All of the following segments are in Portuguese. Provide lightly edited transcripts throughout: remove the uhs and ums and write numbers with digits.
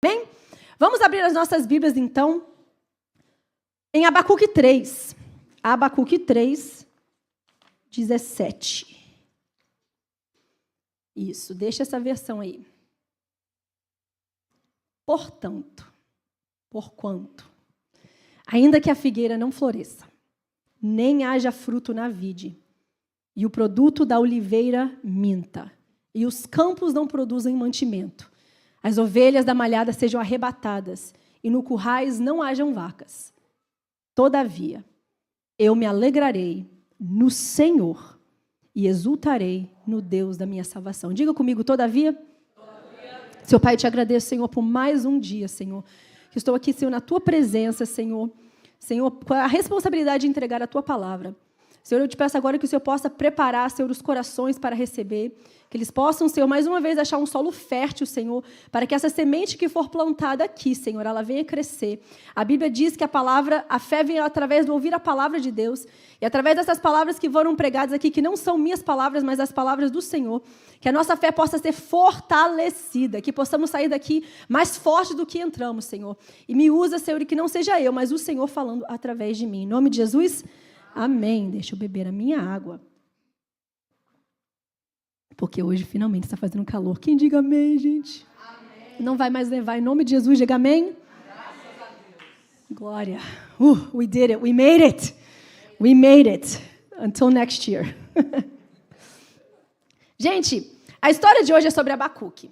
Bem, vamos abrir as nossas Bíblias, então, em Abacuque 3. Abacuque 3, 17. Isso, deixa essa versão aí. Portanto, porquanto, ainda que a figueira não floresça, nem haja fruto na vide, e o produto da oliveira minta, e os campos não produzem mantimento, as ovelhas da malhada sejam arrebatadas, e no currais não hajam vacas. Todavia, eu me alegrarei no Senhor e exultarei no Deus da minha salvação. Diga comigo, todavia. Seu Pai, eu te agradeço, Senhor, por mais um dia, Senhor, que estou aqui, Senhor, na Tua presença, Senhor, com a responsabilidade de entregar a Tua palavra. Senhor, eu te peço agora que o Senhor possa preparar, Senhor, os corações para receber, que eles possam, Senhor, mais uma vez achar um solo fértil, Senhor, para que essa semente que for plantada aqui, Senhor, ela venha crescer. A Bíblia diz que a fé vem através de ouvir a palavra de Deus, e através dessas palavras que foram pregadas aqui, que não são minhas palavras, mas as palavras do Senhor, que a nossa fé possa ser fortalecida, que possamos sair daqui mais fortes do que entramos, Senhor. E me usa, Senhor, e que não seja eu, mas o Senhor falando através de mim. Em nome de Jesus, amém. Deixa eu beber a minha água. Porque hoje, finalmente, está fazendo calor. Quem diga amém, gente? Amém. Não vai mais levar. Em nome de Jesus, diga amém. Graças a Deus. Glória. We did it. We made it. We made it. Until next year. Gente, a história de hoje é sobre Abacuque.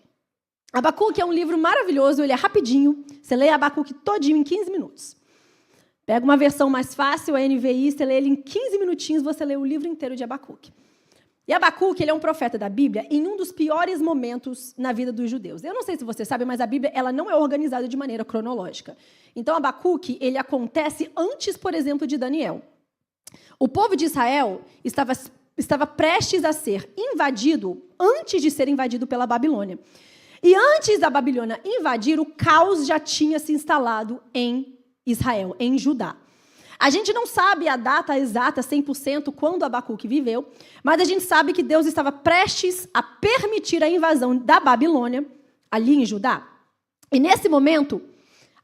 Abacuque é um livro maravilhoso. Ele é rapidinho. Você lê Abacuque todinho em 15 minutos. Pega uma versão mais fácil, a NVI, você lê ele em 15 minutinhos, você lê o livro inteiro de Abacuque. E Abacuque, ele é um profeta da Bíblia em um dos piores momentos na vida dos judeus. Eu não sei se você sabe, mas a Bíblia ela não é organizada de maneira cronológica. Então, Abacuque, ele acontece antes, por exemplo, de Daniel. O povo de Israel estava prestes a ser invadido, antes de ser invadido pela Babilônia. E antes da Babilônia invadir, o caos já tinha se instalado em Israel, em Judá. A gente não sabe a data exata, 100%, quando Abacuque viveu, mas a gente sabe que Deus estava prestes a permitir a invasão da Babilônia, ali em Judá. E nesse momento,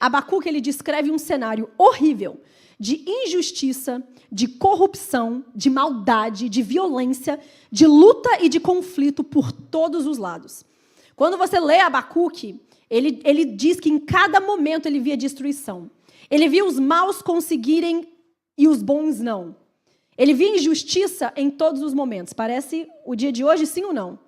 Abacuque ele descreve um cenário horrível de injustiça, de corrupção, de maldade, de violência, de luta e de conflito por todos os lados. Quando você lê Abacuque, ele diz que em cada momento ele via destruição. Ele via os maus conseguirem e os bons não. Ele via injustiça em todos os momentos. Parece o dia de hoje, sim ou não?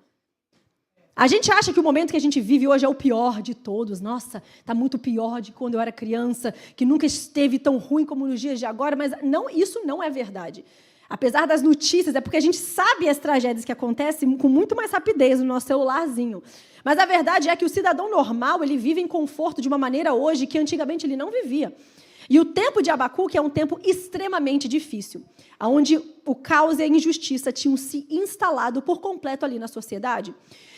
A gente acha que o momento que a gente vive hoje é o pior de todos. Nossa, está muito pior de quando eu era criança, que nunca esteve tão ruim como nos dias de agora, mas não, isso não é verdade. Apesar das notícias, é porque a gente sabe as tragédias que acontecem com muito mais rapidez no nosso celularzinho. Mas a verdade é que o cidadão normal, ele vive em conforto de uma maneira hoje que antigamente ele não vivia. E o tempo de Abacuque é um tempo extremamente difícil, onde o caos e a injustiça tinham se instalado por completo ali na sociedade.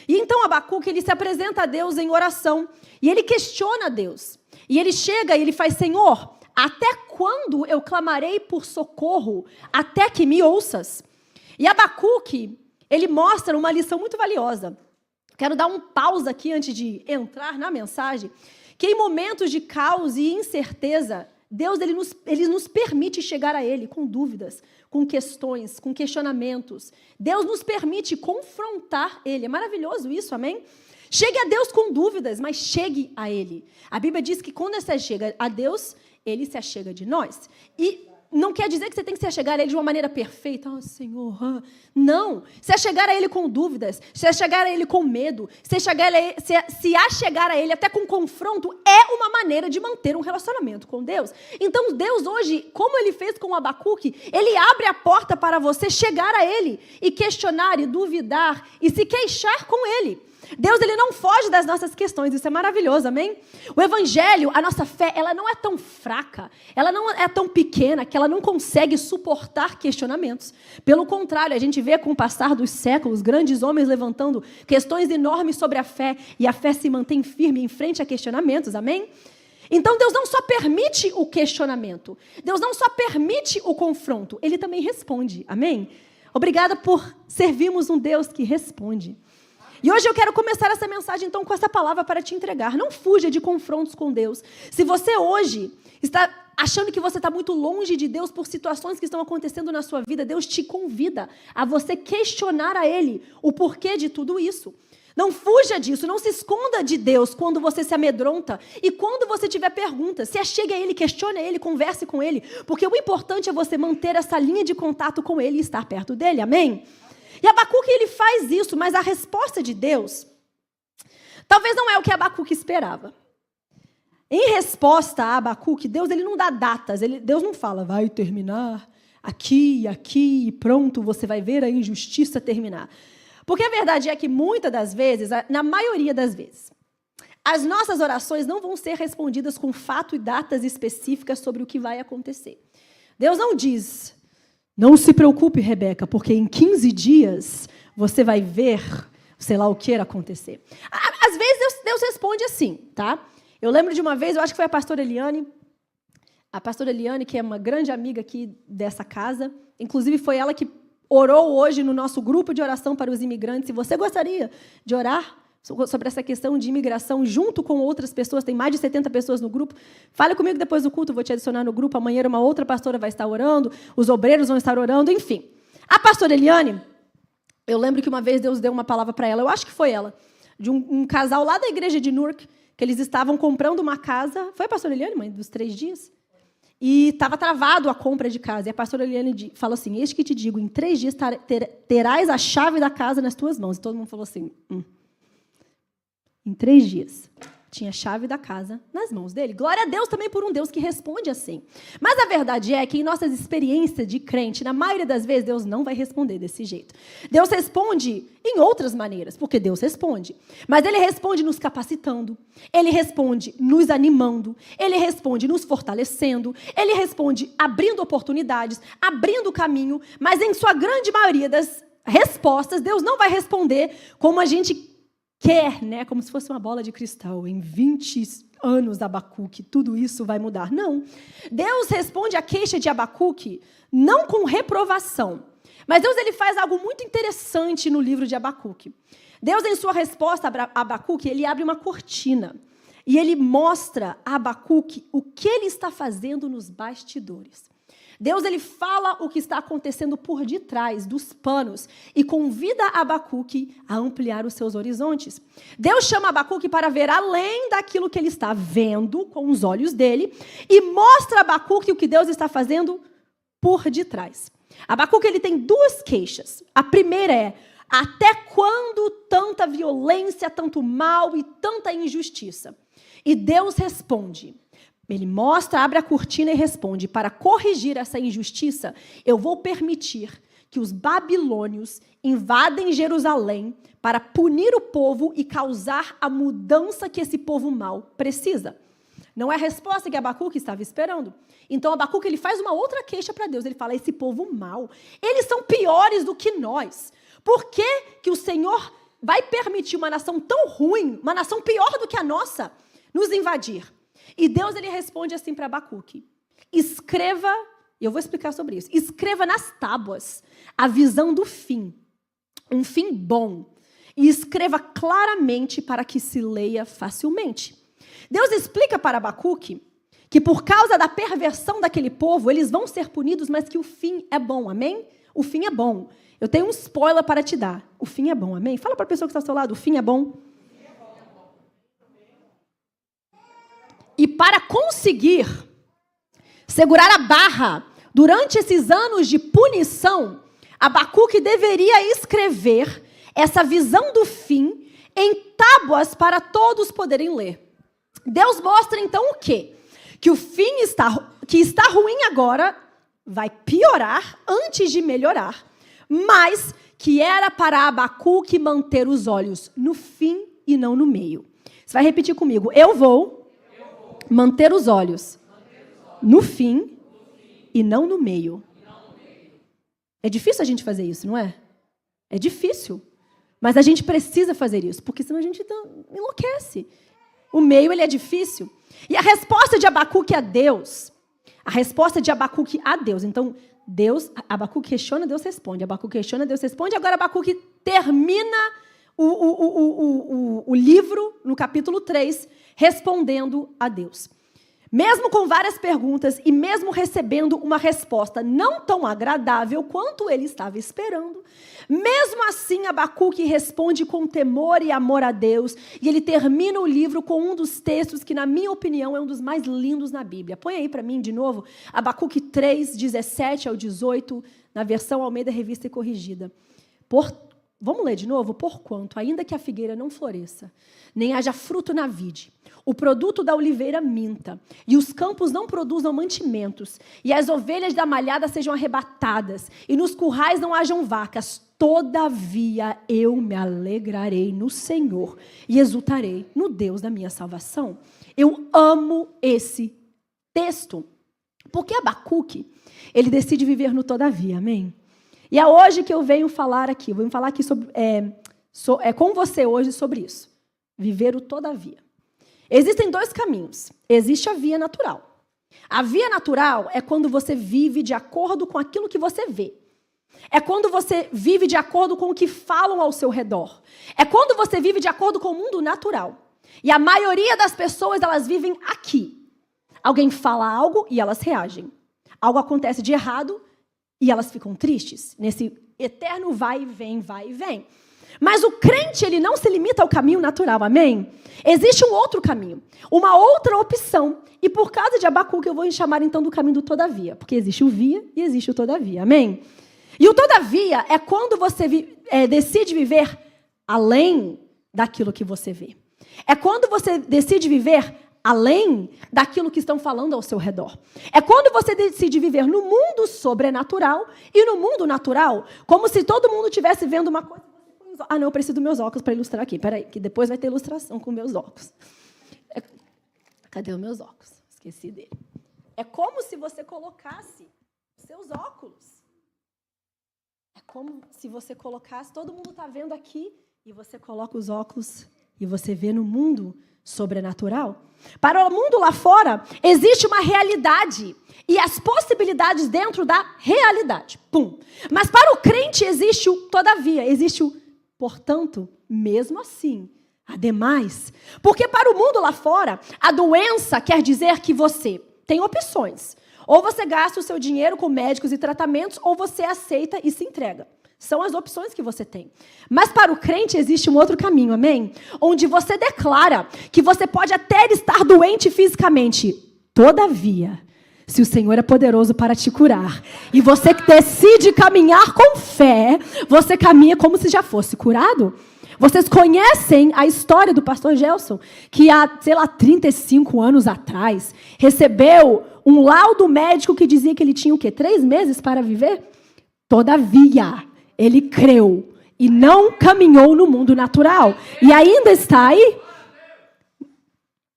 E então Abacuque ele se apresenta a Deus em oração e ele questiona a Deus. E ele chega e ele faz: Senhor, até quando eu clamarei por socorro até que me ouças? E Abacuque, ele mostra uma lição muito valiosa. Quero dar um pausa aqui antes de entrar na mensagem, que em momentos de caos e incerteza, Deus ele nos permite chegar a Ele com dúvidas, com questões, com questionamentos. Deus nos permite confrontar Ele. É maravilhoso isso, amém? Chegue a Deus com dúvidas, mas chegue a Ele. A Bíblia diz que quando você chega a Deus, Ele se achega de nós. E não quer dizer que você tem que se achegar a Ele de uma maneira perfeita. Oh, Senhor, não. Se achegar a Ele com dúvidas, se achegar a Ele com medo, se achegar a Ele até com confronto, é uma maneira de manter um relacionamento com Deus. Então, Deus hoje, como Ele fez com o Abacuque, Ele abre a porta para você chegar a Ele e questionar e duvidar e se queixar com Ele. Deus ele não foge das nossas questões, isso é maravilhoso, amém? O Evangelho, a nossa fé, ela não é tão fraca, ela não é tão pequena que ela não consegue suportar questionamentos. Pelo contrário, a gente vê com o passar dos séculos, grandes homens levantando questões enormes sobre a fé, e a fé se mantém firme em frente a questionamentos, amém? Então Deus não só permite o questionamento, Deus não só permite o confronto, Ele também responde, amém? Obrigada por servirmos um Deus que responde. E hoje eu quero começar essa mensagem, então, com essa palavra para te entregar. Não fuja de confrontos com Deus. Se você hoje está achando que você está muito longe de Deus por situações que estão acontecendo na sua vida, Deus te convida a você questionar a Ele o porquê de tudo isso. Não fuja disso, não se esconda de Deus quando você se amedronta e quando você tiver perguntas. Se achegue a Ele, questione a Ele, converse com Ele, porque o importante é você manter essa linha de contato com Ele e estar perto dEle, amém? E Abacuque, ele faz isso, mas a resposta de Deus talvez não é o que Abacuque esperava. Em resposta a Abacuque, Deus ele não dá datas, Deus não fala, vai terminar aqui e pronto, você vai ver a injustiça terminar. Porque a verdade é que muitas das vezes, na maioria das vezes, as nossas orações não vão ser respondidas com fato e datas específicas sobre o que vai acontecer. Deus não diz, não se preocupe, Rebeca, porque em 15 dias você vai ver, sei lá o que acontecer. Às vezes Deus responde assim, tá? Eu lembro de uma vez, eu acho que foi a pastora Eliane, que é uma grande amiga aqui dessa casa, inclusive foi ela que orou hoje no nosso grupo de oração para os imigrantes. Se você gostaria de orar sobre essa questão de imigração junto com outras pessoas, tem mais de 70 pessoas no grupo, fale comigo depois do culto, eu vou te adicionar no grupo, amanhã uma outra pastora vai estar orando, os obreiros vão estar orando, enfim. A pastora Eliane, eu lembro que uma vez Deus deu uma palavra para ela, eu acho que foi ela, de um casal lá da igreja de Newark, que eles estavam comprando uma casa, foi a pastora Eliane, mãe, dos 3 dias? E estava travado a compra de casa. E a pastora Eliane falou assim, eis que te digo, em 3 dias terás a chave da casa nas tuas mãos. E todo mundo falou assim, Em 3 dias, tinha a chave da casa nas mãos dele. Glória a Deus também por um Deus que responde assim. Mas a verdade é que em nossas experiências de crente, na maioria das vezes, Deus não vai responder desse jeito. Deus responde em outras maneiras, porque Deus responde. Mas Ele responde nos capacitando, Ele responde nos animando, Ele responde nos fortalecendo, Ele responde abrindo oportunidades, abrindo caminho, mas em sua grande maioria das respostas, Deus não vai responder como a gente quer, né? Como se fosse uma bola de cristal. Em 20 anos, Abacuque, tudo isso vai mudar. Não. Deus responde à queixa de Abacuque não com reprovação. Mas Deus ele faz algo muito interessante no livro de Abacuque. Deus, em sua resposta a Abacuque, ele abre uma cortina. E ele mostra a Abacuque o que ele está fazendo nos bastidores. Deus ele fala o que está acontecendo por detrás dos panos e convida Abacuque a ampliar os seus horizontes. Deus chama Abacuque para ver além daquilo que ele está vendo com os olhos dele e mostra a Abacuque o que Deus está fazendo por detrás. Abacuque ele tem 2 queixas. A primeira é, até quando tanta violência, tanto mal e tanta injustiça? E Deus responde. Ele mostra, abre a cortina e responde, para corrigir essa injustiça, eu vou permitir que os babilônios invadem Jerusalém para punir o povo e causar a mudança que esse povo mau precisa. Não é a resposta que Abacuque estava esperando. Então, Abacuque ele faz uma outra queixa para Deus. Ele fala, esse povo mau, eles são piores do que nós. Por que que o Senhor vai permitir uma nação tão ruim, uma nação pior do que a nossa, nos invadir? E Deus ele responde assim para Abacuque, escreva, e eu vou explicar sobre isso, escreva nas tábuas a visão do fim, um fim bom, e escreva claramente para que se leia facilmente. Deus explica para Abacuque que por causa da perversão daquele povo, eles vão ser punidos, mas que o fim é bom, amém? O fim é bom. Eu tenho um spoiler para te dar, o fim é bom, amém? Fala para a pessoa que está ao seu lado, o fim é bom. E para conseguir segurar a barra durante esses anos de punição, Abacuque deveria escrever essa visão do fim em tábuas para todos poderem ler. Deus mostra então o quê? Que o fim que está ruim agora vai piorar antes de melhorar, mas que era para Abacuque manter os olhos no fim e não no meio. Você vai repetir comigo, eu vou manter os olhos no fim e não no meio. É difícil a gente fazer isso, não é? É difícil. Mas a gente precisa fazer isso, porque senão a gente enlouquece. O meio ele é difícil. E a resposta de Abacuque a Deus, então Abacuque questiona, Deus responde. Abacuque questiona, Deus responde. Agora Abacuque termina o livro, no capítulo 3, respondendo a Deus. Mesmo com várias perguntas e mesmo recebendo uma resposta não tão agradável quanto ele estava esperando, mesmo assim Abacuque responde com temor e amor a Deus, e ele termina o livro com um dos textos que, na minha opinião, é um dos mais lindos na Bíblia. Põe aí para mim de novo, Abacuque 3, 17 ao 18, na versão Almeida Revista e Corrigida. Vamos ler de novo? Porquanto, ainda que a figueira não floresça, nem haja fruto na vide, o produto da oliveira minta, e os campos não produzam mantimentos, e as ovelhas da malhada sejam arrebatadas, e nos currais não hajam vacas, todavia eu me alegrarei no Senhor, e exultarei no Deus da minha salvação. Eu amo esse texto, porque Abacuque, ele decide viver no todavia, amém? E é hoje que eu venho falar aqui, eu venho falar aqui com você hoje sobre isso, viver o todavia. Existem dois caminhos. Existe a via natural. A via natural é quando você vive de acordo com aquilo que você vê. É quando você vive de acordo com o que falam ao seu redor. É quando você vive de acordo com o mundo natural. E a maioria das pessoas, elas vivem aqui. Alguém fala algo e elas reagem. Algo acontece de errado e elas ficam tristes. Nesse eterno vai e vem, vai e vem. Mas o crente, ele não se limita ao caminho natural, amém? Existe um outro caminho, uma outra opção. E por causa de Abacuque, eu vou chamar então do caminho do todavia. Porque existe o via e existe o todavia, amém? E o todavia é quando você decide viver além daquilo que você vê. É quando você decide viver além daquilo que estão falando ao seu redor. É quando você decide viver no mundo sobrenatural e no mundo natural, como se todo mundo estivesse vendo uma coisa. Ah, não, eu preciso dos meus óculos para ilustrar aqui. Peraí, que depois vai ter ilustração com meus óculos. Cadê os meus óculos? Esqueci dele. É como se você colocasse seus óculos. É como se você colocasse, todo mundo está vendo aqui, e você coloca os óculos e você vê no mundo sobrenatural. Para o mundo lá fora, existe uma realidade e as possibilidades dentro da realidade. Pum. Mas para o crente existe o todavia, existe o portanto, mesmo assim, ademais, porque para o mundo lá fora, a doença quer dizer que você tem opções. Ou você gasta o seu dinheiro com médicos e tratamentos, ou você aceita e se entrega. São as opções que você tem. Mas para o crente existe um outro caminho, amém? Onde você declara que você pode até estar doente fisicamente. Todavia, se o Senhor é poderoso para te curar, e você decide caminhar com fé, você caminha como se já fosse curado. Vocês conhecem a história do pastor Gelson, que há, 35 anos atrás, recebeu um laudo médico que dizia que ele tinha o quê? 3 meses para viver? Todavia, ele creu e não caminhou no mundo natural. E ainda está aí.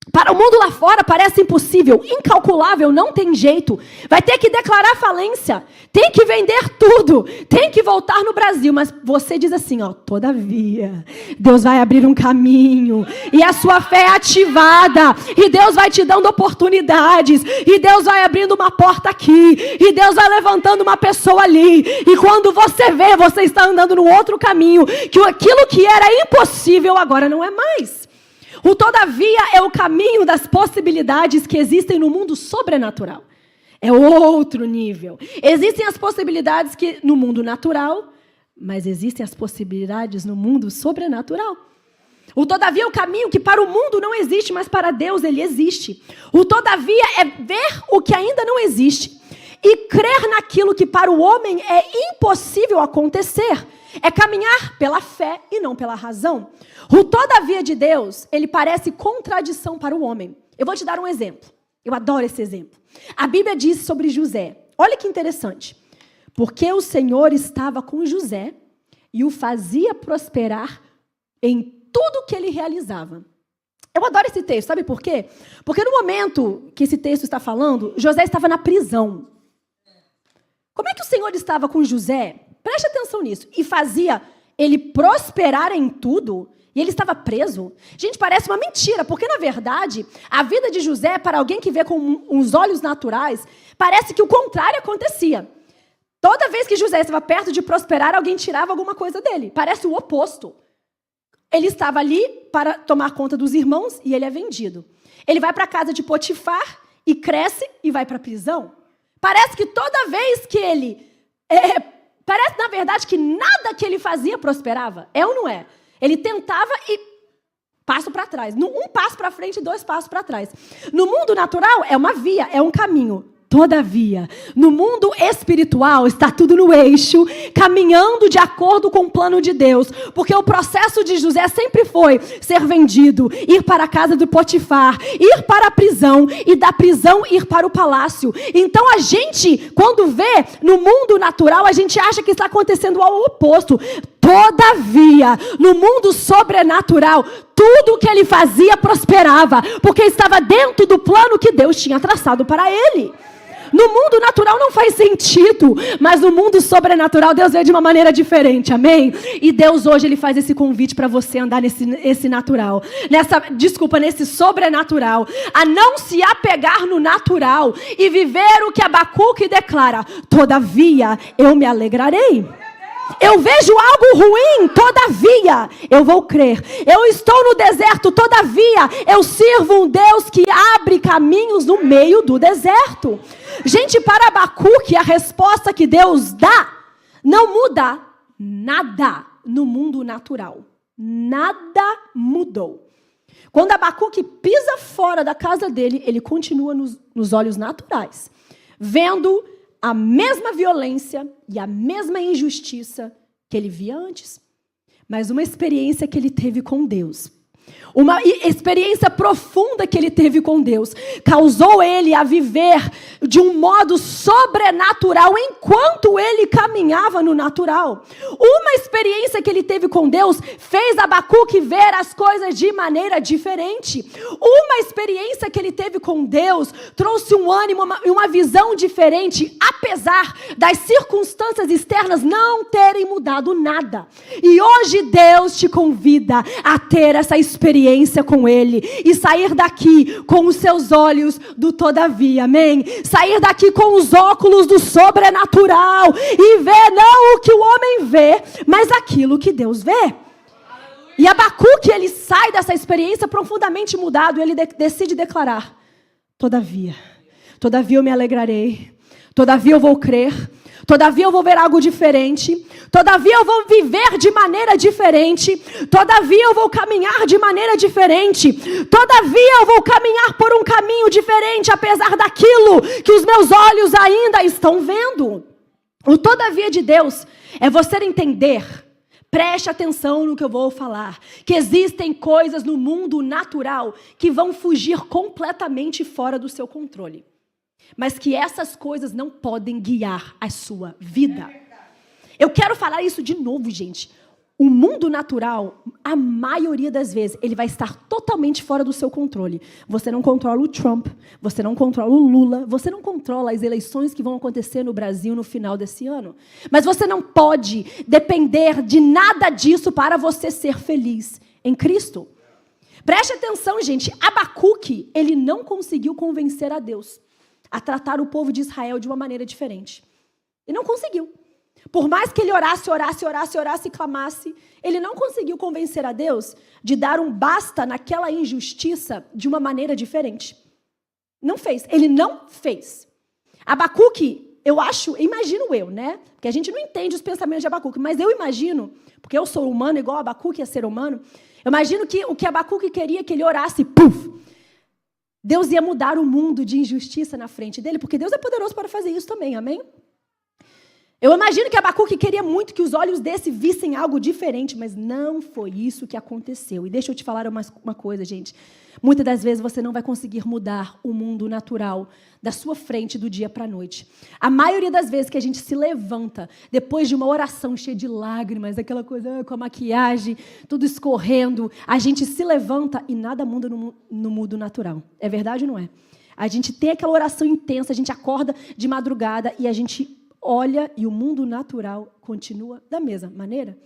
Para o mundo lá fora parece impossível, incalculável, não tem jeito. Vai ter que declarar falência, tem que vender tudo, tem que voltar no Brasil. Mas você diz assim, todavia, Deus vai abrir um caminho, e a sua fé é ativada, e Deus vai te dando oportunidades, e Deus vai abrindo uma porta aqui, e Deus vai levantando uma pessoa ali. E quando você vê, você está andando no outro caminho, que aquilo que era impossível agora não é mais. O todavia é o caminho das possibilidades que existem no mundo sobrenatural. É outro nível. Existem as possibilidades que no mundo natural, mas existem as possibilidades no mundo sobrenatural. O todavia é o caminho que para o mundo não existe, mas para Deus ele existe. O todavia é ver o que ainda não existe e crer naquilo que para o homem é impossível acontecer. É caminhar pela fé e não pela razão. O todavia de Deus, ele parece contradição para o homem. Eu vou te dar um exemplo. Eu adoro esse exemplo. A Bíblia diz sobre José. Olha que interessante. Porque o Senhor estava com José e o fazia prosperar em tudo que ele realizava. Eu adoro esse texto, sabe por quê? Porque no momento que esse texto está falando, José estava na prisão. Como é que o Senhor estava com José? Preste atenção nisso. E fazia ele prosperar em tudo, e ele estava preso. Gente, parece uma mentira, porque, na verdade, a vida de José, para alguém que vê com os olhos naturais, parece que o contrário acontecia. Toda vez que José estava perto de prosperar, alguém tirava alguma coisa dele. Parece o oposto. ele estava ali para tomar conta dos irmãos e ele é vendido. Ele vai para a casa de Potifar e cresce e vai para a prisão. Parece que toda vez que ele... parece, na verdade, que nada que ele fazia prosperava. É ou não é? Ele tentava e passo para trás. Um passo para frente e 2 passos para trás. No mundo natural, é uma via, é um caminho. Todavia, no mundo espiritual, está tudo no eixo, caminhando de acordo com o plano de Deus. Porque o processo de José sempre foi ser vendido, ir para a casa do Potifar, ir para a prisão e da prisão ir para o palácio. Então a gente, quando vê no mundo natural, a gente acha que está acontecendo ao oposto. Todavia, no mundo sobrenatural, tudo o que ele fazia prosperava, porque estava dentro do plano que Deus tinha traçado para ele. No mundo natural não faz sentido, mas no mundo sobrenatural Deus vê de uma maneira diferente, amém? E Deus hoje ele faz esse convite para você andar nesse natural, nesse sobrenatural, a não se apegar no natural e viver o que Abacuque declara: todavia eu me alegrarei. Eu vejo algo ruim, todavia eu vou crer. Eu estou no deserto, todavia eu sirvo um Deus que abre caminhos no meio do deserto. Gente, para Abacuque, a resposta que Deus dá não muda nada no mundo natural. Nada mudou. Quando Abacuque pisa fora da casa dele, ele continua nos olhos naturais, vendo a mesma violência e a mesma injustiça que ele via antes. Mas uma experiência que ele teve com Deus, uma experiência profunda que ele teve com Deus, causou ele a viver de um modo sobrenatural enquanto ele caminhava no natural. Uma experiência que ele teve com Deus fez Abacuque ver as coisas de maneira diferente. Uma experiência que ele teve com Deus trouxe um ânimo e uma visão diferente, apesar das circunstâncias externas não terem mudado nada. E hoje Deus te convida a ter essa experiência com Ele e sair daqui com os seus olhos do todavia, amém? Sair daqui com os óculos do sobrenatural e ver não o que o homem vê, mas aquilo que Deus vê. E Abacuque, ele sai dessa experiência profundamente mudado e ele decide declarar: todavia eu me alegrarei, todavia eu vou crer, todavia eu vou ver algo diferente, todavia eu vou viver de maneira diferente, todavia eu vou caminhar de maneira diferente, todavia eu vou caminhar por um caminho diferente, apesar daquilo que os meus olhos ainda estão vendo. O todavia de Deus é você entender, preste atenção no que eu vou falar, que existem coisas no mundo natural que vão fugir completamente fora do seu controle. Mas que essas coisas não podem guiar a sua vida. Eu quero falar isso de novo, gente. O mundo natural, a maioria das vezes, ele vai estar totalmente fora do seu controle. Você não controla o Trump, você não controla o Lula, você não controla as eleições que vão acontecer no Brasil no final desse ano. Mas você não pode depender de nada disso para você ser feliz em Cristo. Preste atenção, gente. Abacuque, ele não conseguiu convencer a Deus a tratar o povo de Israel de uma maneira diferente. Ele não conseguiu. Por mais que ele orasse e clamasse, ele não conseguiu convencer a Deus de dar um basta naquela injustiça de uma maneira diferente. Não fez. Ele não fez. Abacuque, imagino eu, né? Porque a gente não entende os pensamentos de Abacuque, mas eu imagino, porque eu sou humano igual Abacuque é ser humano, eu imagino que o que Abacuque queria que ele orasse, puf! Deus ia mudar o mundo de injustiça na frente dele, porque Deus é poderoso para fazer isso também, amém? Eu imagino que Abacuque queria muito que os olhos desse vissem algo diferente, mas não foi isso que aconteceu. E deixa eu te falar uma coisa, gente. Muitas das vezes você não vai conseguir mudar o mundo natural da sua frente do dia para a noite. A maioria das vezes que a gente se levanta, depois de uma oração cheia de lágrimas, aquela coisa com a maquiagem, tudo escorrendo, a gente se levanta e nada muda no mundo natural. É verdade ou não é? A gente tem aquela oração intensa, a gente acorda de madrugada e a gente olha e o mundo natural continua da mesma maneira.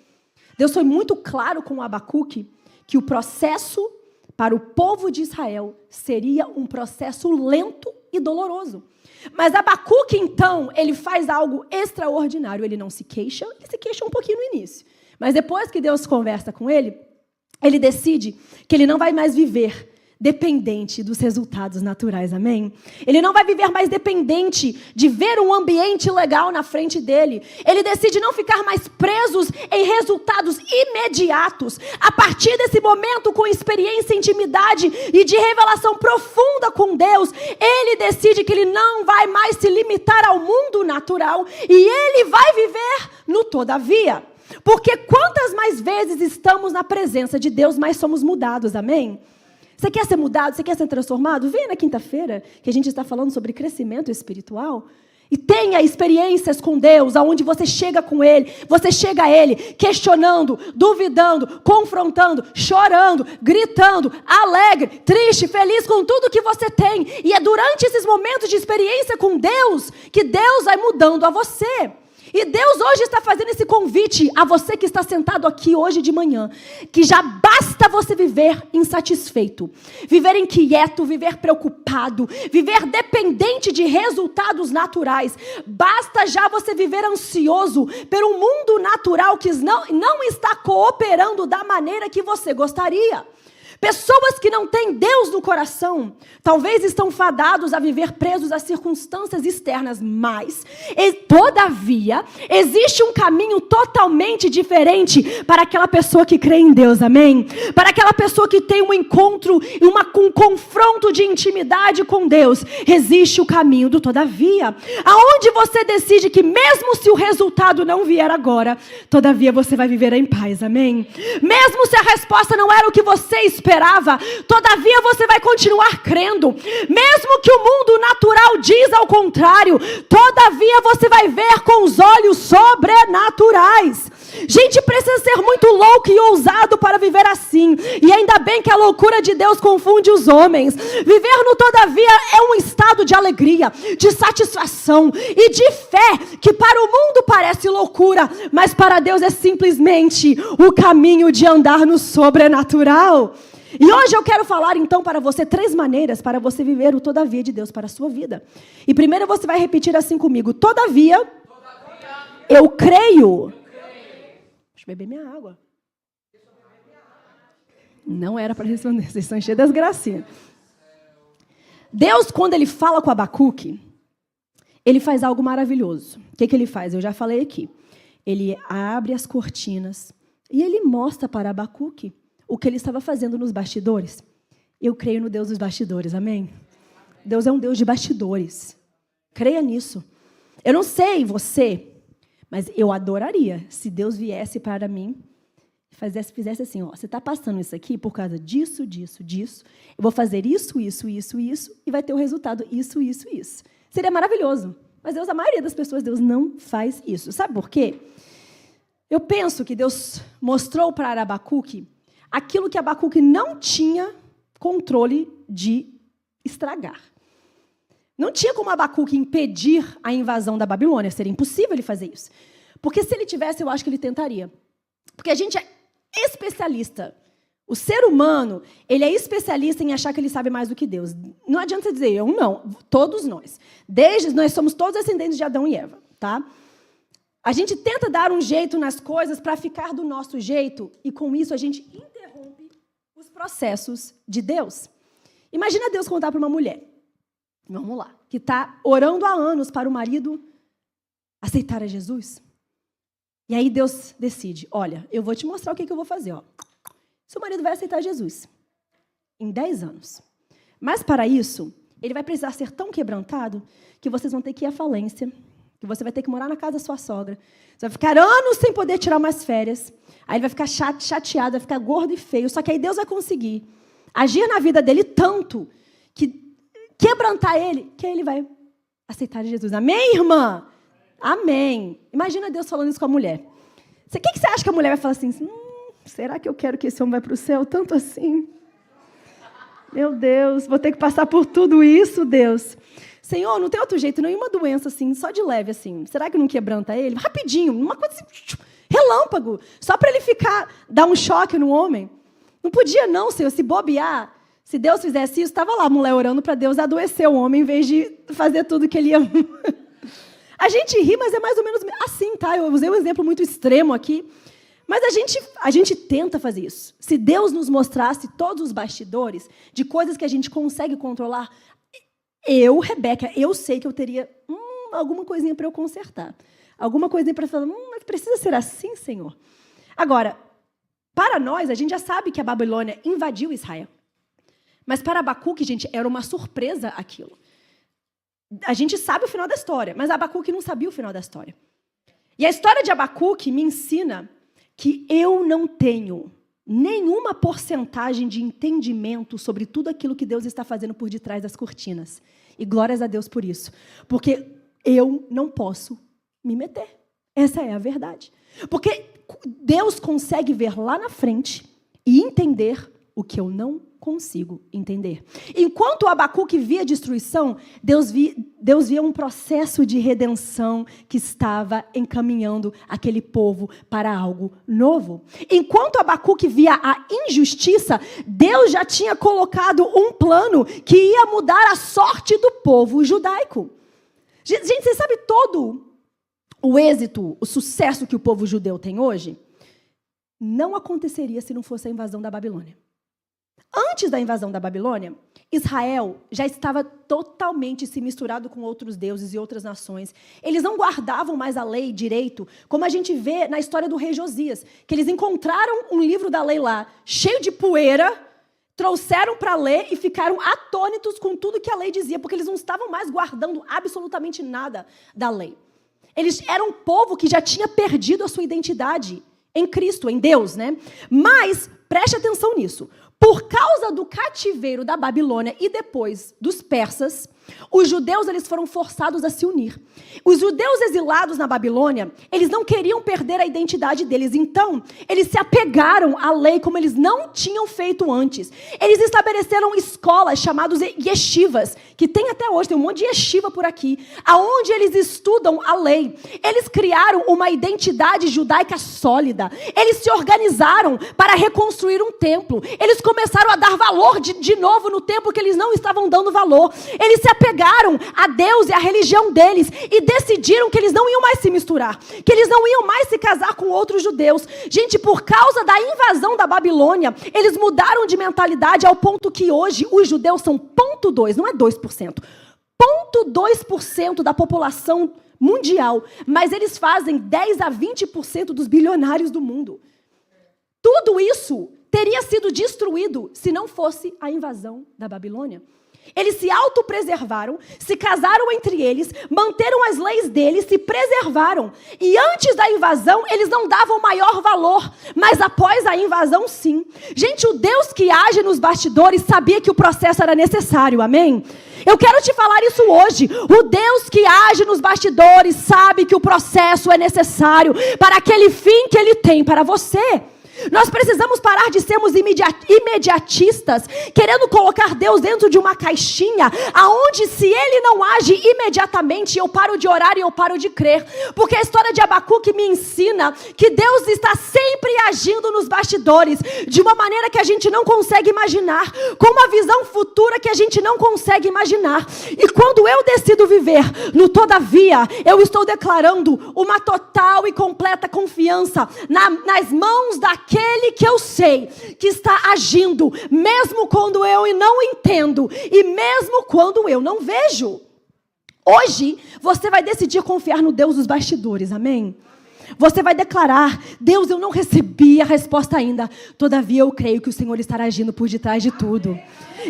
Deus foi muito claro com Abacuque que o processo para o povo de Israel seria um processo lento e doloroso. Mas Abacuque, então, ele faz algo extraordinário. Ele não se queixa, ele se queixa um pouquinho no início. Mas depois que Deus conversa com ele, ele decide que ele não vai mais viver dependente dos resultados naturais, amém? Ele não vai viver mais dependente de ver um ambiente legal na frente dele. Ele decide não ficar mais presos em resultados imediatos. A partir desse momento, com experiência, intimidade e de revelação profunda com Deus, ele decide que ele não vai mais se limitar ao mundo natural e ele vai viver no todavia. Porque quantas mais vezes estamos na presença de Deus, mais somos mudados, amém? Você quer ser mudado? Você quer ser transformado? Venha na quinta-feira, que a gente está falando sobre crescimento espiritual. E tenha experiências com Deus, onde você chega com Ele, você chega a Ele questionando, duvidando, confrontando, chorando, gritando, alegre, triste, feliz com tudo que você tem. E é durante esses momentos de experiência com Deus que Deus vai mudando a você. E Deus hoje está fazendo esse convite a você que está sentado aqui hoje de manhã, que já basta você viver insatisfeito, viver inquieto, viver preocupado, viver dependente de resultados naturais. Basta já você viver ansioso pelo mundo natural que não está cooperando da maneira que você gostaria. Pessoas que não têm Deus no coração, talvez estão fadados a viver presos às circunstâncias externas, mas, todavia, existe um caminho totalmente diferente para aquela pessoa que crê em Deus, amém? Para aquela pessoa que tem um encontro, um confronto de intimidade com Deus, existe o caminho do todavia, aonde você decide que mesmo se o resultado não vier agora, todavia você vai viver em paz, amém? Mesmo se a resposta não era o que você esperava, todavia você vai continuar crendo. Mesmo que o mundo natural diz ao contrário, todavia você vai ver com os olhos sobrenaturais. Gente, precisa ser muito louco e ousado para viver assim. E ainda bem que a loucura de Deus confunde os homens. Viver no todavia é um estado de alegria, de satisfação e de fé, que para o mundo parece loucura, mas para Deus é simplesmente o caminho de andar no sobrenatural. E hoje eu quero falar então para você 3 maneiras para você viver o todavia de Deus para a sua vida. E primeiro você vai repetir assim comigo: todavia, eu creio. Deixa eu beber minha água. Não era para responder, vocês estão cheios das gracinhas. Deus, quando Ele fala com Abacuque, Ele faz algo maravilhoso. O que Ele faz? Eu já falei aqui. Ele abre as cortinas e Ele mostra para Abacuque o que Ele estava fazendo nos bastidores. Eu creio no Deus dos bastidores, amém? Deus é um Deus de bastidores. Creia nisso. Eu não sei você, mas eu adoraria se Deus viesse para mim e fizesse assim, ó, você está passando isso aqui por causa disso, disso, disso. Eu vou fazer isso, isso, isso, isso, e vai ter o resultado isso, isso, isso. Seria maravilhoso. Mas Deus, a maioria das pessoas, Deus não faz isso. Sabe por quê? Eu penso que Deus mostrou para Abacuque aquilo que Abacuque não tinha controle de estragar. Não tinha como Abacuque impedir a invasão da Babilônia. Seria impossível ele fazer isso. Porque se ele tivesse, eu acho que ele tentaria. Porque a gente é especialista. O ser humano, ele é especialista em achar que ele sabe mais do que Deus. Não adianta você dizer, eu não. Todos nós. Nós somos todos descendentes de Adão e Eva, tá? A gente tenta dar um jeito nas coisas para ficar do nosso jeito. E com isso a gente interrompe os processos de Deus. Imagina Deus contar para uma mulher. Vamos lá. Que está orando há anos para o marido aceitar a Jesus. E aí Deus decide, olha, eu vou te mostrar o que eu vou fazer. Ó. Seu marido vai aceitar Jesus em 10 anos. Mas para isso, ele vai precisar ser tão quebrantado que vocês vão ter que ir à falência, que você vai ter que morar na casa da sua sogra. Você vai ficar anos sem poder tirar umas férias. Aí ele vai ficar chateado, vai ficar gordo e feio. Só que aí Deus vai conseguir agir na vida dele tanto que quebrantar ele, que ele vai aceitar Jesus. Amém, irmã? Amém. Imagina Deus falando isso com a mulher. O que você acha que a mulher vai falar assim? Será que eu quero que esse homem vá para o céu tanto assim? Meu Deus, vou ter que passar por tudo isso, Deus. Senhor, não tem outro jeito, nenhuma doença assim, só de leve assim. Será que não quebranta ele? Rapidinho, uma coisa assim, relâmpago, só para ele dar um choque no homem. Não podia não, Senhor, se bobear. Se Deus fizesse isso, estava lá a mulher orando para Deus adoecer o homem, em vez de fazer tudo que ele ia... A gente ri, mas é mais ou menos assim, tá? Eu usei um exemplo muito extremo aqui. Mas a gente tenta fazer isso. Se Deus nos mostrasse todos os bastidores de coisas que a gente consegue controlar, eu, Rebeca, eu sei que eu teria alguma coisinha para eu consertar. Alguma coisinha para falar, mas precisa ser assim, Senhor? Agora, para nós, a gente já sabe que a Babilônia invadiu Israel. Mas para Abacuque, gente, era uma surpresa aquilo. A gente sabe o final da história, mas Abacuque não sabia o final da história. E a história de Abacuque me ensina que eu não tenho nenhuma porcentagem de entendimento sobre tudo aquilo que Deus está fazendo por detrás das cortinas. E glórias a Deus por isso. Porque eu não posso me meter. Essa é a verdade. Porque Deus consegue ver lá na frente e entender o que eu não consigo entender. Enquanto Abacuque via destruição, Deus via um processo de redenção que estava encaminhando aquele povo para algo novo. Enquanto Abacuque via a injustiça, Deus já tinha colocado um plano que ia mudar a sorte do povo judaico. Gente, você sabe todo o êxito, o sucesso que o povo judeu tem hoje? Não aconteceria se não fosse a invasão da Babilônia. Antes da invasão da Babilônia, Israel já estava totalmente se misturado com outros deuses e outras nações. Eles não guardavam mais a lei direito, como a gente vê na história do rei Josias, que eles encontraram um livro da lei lá, cheio de poeira, trouxeram para ler e ficaram atônitos com tudo que a lei dizia, porque eles não estavam mais guardando absolutamente nada da lei. Eles eram um povo que já tinha perdido a sua identidade em Cristo, em Deus, né? Mas, preste atenção nisso. Por causa do cativeiro da Babilônia e depois dos persas, os judeus eles foram forçados a se unir. Os judeus exilados na Babilônia, eles não queriam perder a identidade deles. Então, eles se apegaram à lei como eles não tinham feito antes. Eles estabeleceram escolas chamadas yeshivas, que tem até hoje, tem um monte de yeshiva por aqui, aonde eles estudam a lei. Eles criaram uma identidade judaica sólida. Eles se organizaram para reconstruir um templo. Eles começaram a dar valor de novo no templo que eles não estavam dando valor. Eles se apegaram a Deus e a religião deles e decidiram que eles não iam mais se misturar, que eles não iam mais se casar com outros judeus. Gente, por causa da invasão da Babilônia, eles mudaram de mentalidade ao ponto que hoje os judeus são 0,2%, não é 2%, 0,2% da população mundial, mas eles fazem 10 a 20% dos bilionários do mundo. Tudo isso teria sido destruído se não fosse a invasão da Babilônia. Eles se autopreservaram, se casaram entre eles, manteram as leis deles, se preservaram. E antes da invasão, eles não davam maior valor, mas após a invasão, sim. Gente, o Deus que age nos bastidores sabia que o processo era necessário, amém? Eu quero te falar isso hoje. O Deus que age nos bastidores sabe que o processo é necessário para aquele fim que Ele tem para você. Nós precisamos parar de sermos imediatistas, querendo colocar Deus dentro de uma caixinha, aonde se Ele não age imediatamente, eu paro de orar e eu paro de crer. Porque a história de Abacuque me ensina que Deus está sempre agindo nos bastidores, de uma maneira que a gente não consegue imaginar, com uma visão futura que a gente não consegue imaginar. E quando eu decido viver no todavia, eu estou declarando uma total e completa confiança nas mãos daquele que eu sei que está agindo, mesmo quando eu não entendo e mesmo quando eu não vejo. Hoje, você vai decidir confiar no Deus dos bastidores, amém? Você vai declarar: Deus, eu não recebi a resposta ainda, todavia eu creio que o Senhor estará agindo por detrás de tudo.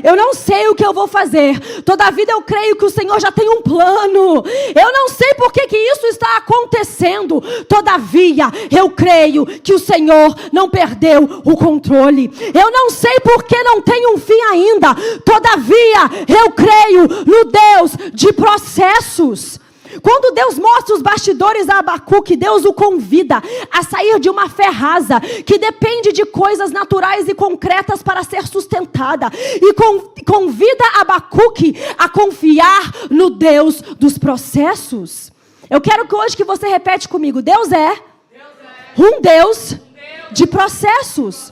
Eu não sei o que eu vou fazer, todavia eu creio que o Senhor já tem um plano. Eu não sei por que isso está acontecendo, todavia eu creio que o Senhor não perdeu o controle. Eu não sei por que não tem um fim ainda, todavia eu creio no Deus de processos. Quando Deus mostra os bastidores a Abacuque, Deus o convida a sair de uma fé rasa, que depende de coisas naturais e concretas para ser sustentada, e convida Abacuque a confiar no Deus dos processos. Eu quero que hoje que você repete comigo: Deus é um Deus de processos.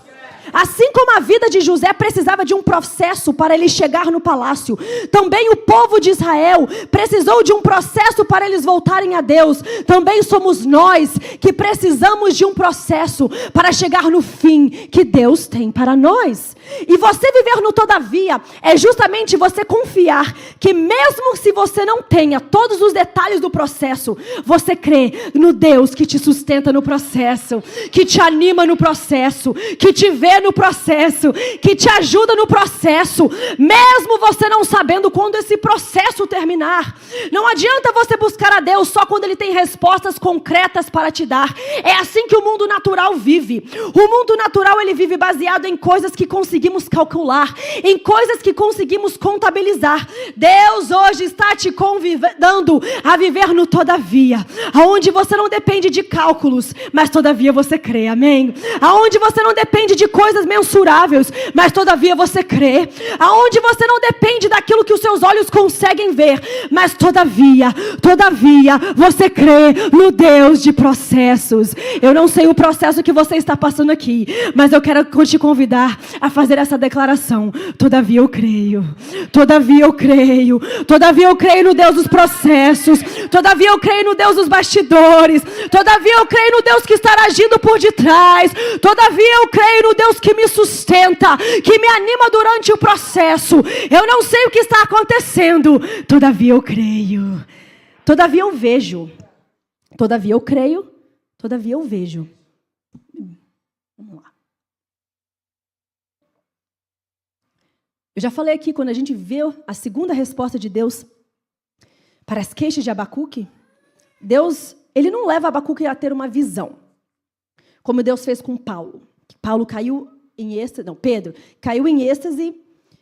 Assim como a vida de José precisava de um processo para ele chegar no palácio, também o povo de Israel precisou de um processo para eles voltarem a Deus. Também somos nós que precisamos de um processo para chegar no fim que Deus tem para nós. E você viver no todavia é justamente você confiar que mesmo se você não tenha todos os detalhes do processo, você crê no Deus que te sustenta no processo, que te anima no processo, que te vê no processo, que te ajuda no processo, mesmo você não sabendo quando esse processo terminar. Não adianta você buscar a Deus só quando Ele tem respostas concretas para te dar. É assim que o mundo natural vive. O mundo natural, ele vive baseado em coisas que conseguimos calcular, em coisas que conseguimos contabilizar. Deus hoje está te convidando a viver no todavia, aonde você não depende de cálculos, mas todavia você crê, amém? Aonde você não depende de coisas mensuráveis, mas todavia você crê. Aonde você não depende daquilo que os seus olhos conseguem ver, mas todavia você crê no Deus de processos. Eu não sei o processo que você está passando aqui, mas eu quero te convidar a fazer essa declaração. Todavia eu creio. Todavia eu creio. Todavia eu creio no Deus dos processos. Todavia eu creio no Deus dos bastidores. Todavia eu creio no Deus que está agindo por detrás. Todavia eu creio no Deus que me sustenta, que me anima durante o processo. Eu não sei o que está acontecendo. Todavia eu creio. Todavia eu vejo. Todavia eu creio. Todavia eu vejo. Vamos lá. Eu já falei aqui, quando a gente vê a segunda resposta de Deus para as queixas de Abacuque, Deus, ele não leva Abacuque a ter uma visão, como Deus fez com Paulo. Paulo caiu em êxtase, não, Pedro caiu em êxtase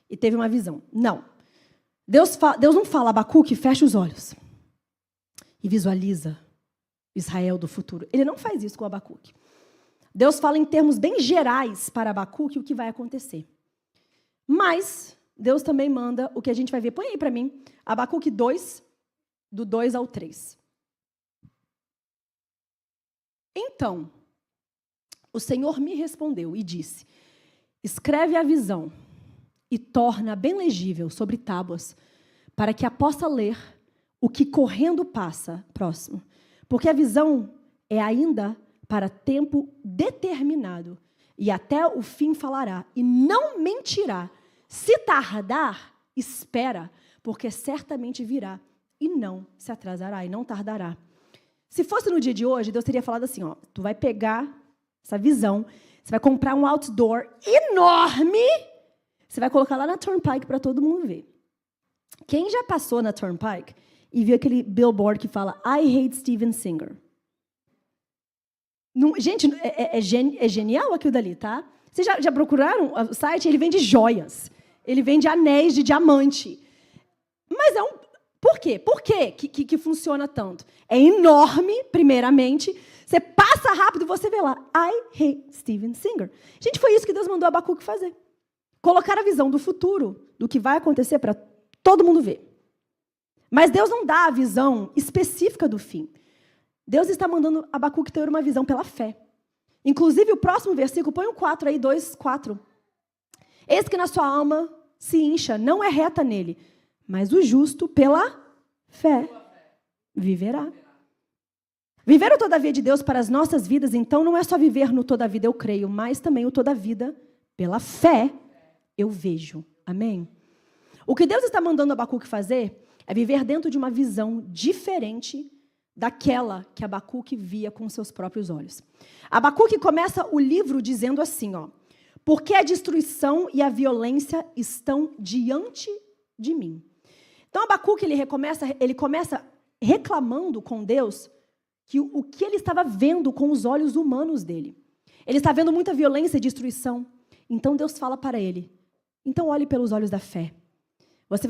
e teve uma visão. Não. Deus não fala, Abacuque, fecha os olhos e visualiza Israel do futuro. Ele não faz isso com Abacuque. Deus fala em termos bem gerais para Abacuque o que vai acontecer. Mas Deus também manda o que a gente vai ver. Põe aí para mim, Abacuque 2, do 2 ao 3. Então, o Senhor me respondeu e disse: escreve a visão e torna bem legível sobre tábuas, para que a possa ler o que correndo passa. Próximo. Porque a visão é ainda para tempo determinado, e até o fim falará, e não mentirá. Se tardar, espera, porque certamente virá, e não se atrasará, e não tardará. Se fosse no dia de hoje, Deus teria falado assim, ó, tu vai pegar essa visão, você vai comprar um outdoor enorme, você vai colocar lá na Turnpike para todo mundo ver. Quem já passou na Turnpike e viu aquele billboard que fala I hate Steven Singer? Não, gente, é genial aquilo dali, tá? Vocês já procuraram o site? Ele vende joias. Ele vende anéis de diamante. Mas por quê? Por quê que funciona tanto? É enorme, primeiramente. Você passa rápido e você vê lá. I hate Steven Singer. Gente, foi isso que Deus mandou Abacuque fazer. Colocar a visão do futuro, do que vai acontecer para todo mundo ver. Mas Deus não dá a visão específica do fim. Deus está mandando Abacuque ter uma visão pela fé. Inclusive, o próximo versículo, põe um 4 aí, 2, 4. Eis que na sua alma se incha, não é reta nele, mas o justo pela fé viverá. Viver o toda a vida de Deus para as nossas vidas, então, não é só viver no toda a vida eu creio, mas também o toda a vida pela fé eu vejo. Amém? O que Deus está mandando Abacuque fazer é viver dentro de uma visão diferente daquela que Abacuque via com seus próprios olhos. Abacuque começa o livro dizendo assim, ó, porque a destruição e a violência estão diante de mim. Então, Abacuque, ele começa reclamando com Deus que o que ele estava vendo com os olhos humanos dele. Ele está vendo muita violência e destruição. Então, Deus fala para ele, então olhe pelos olhos da fé. Você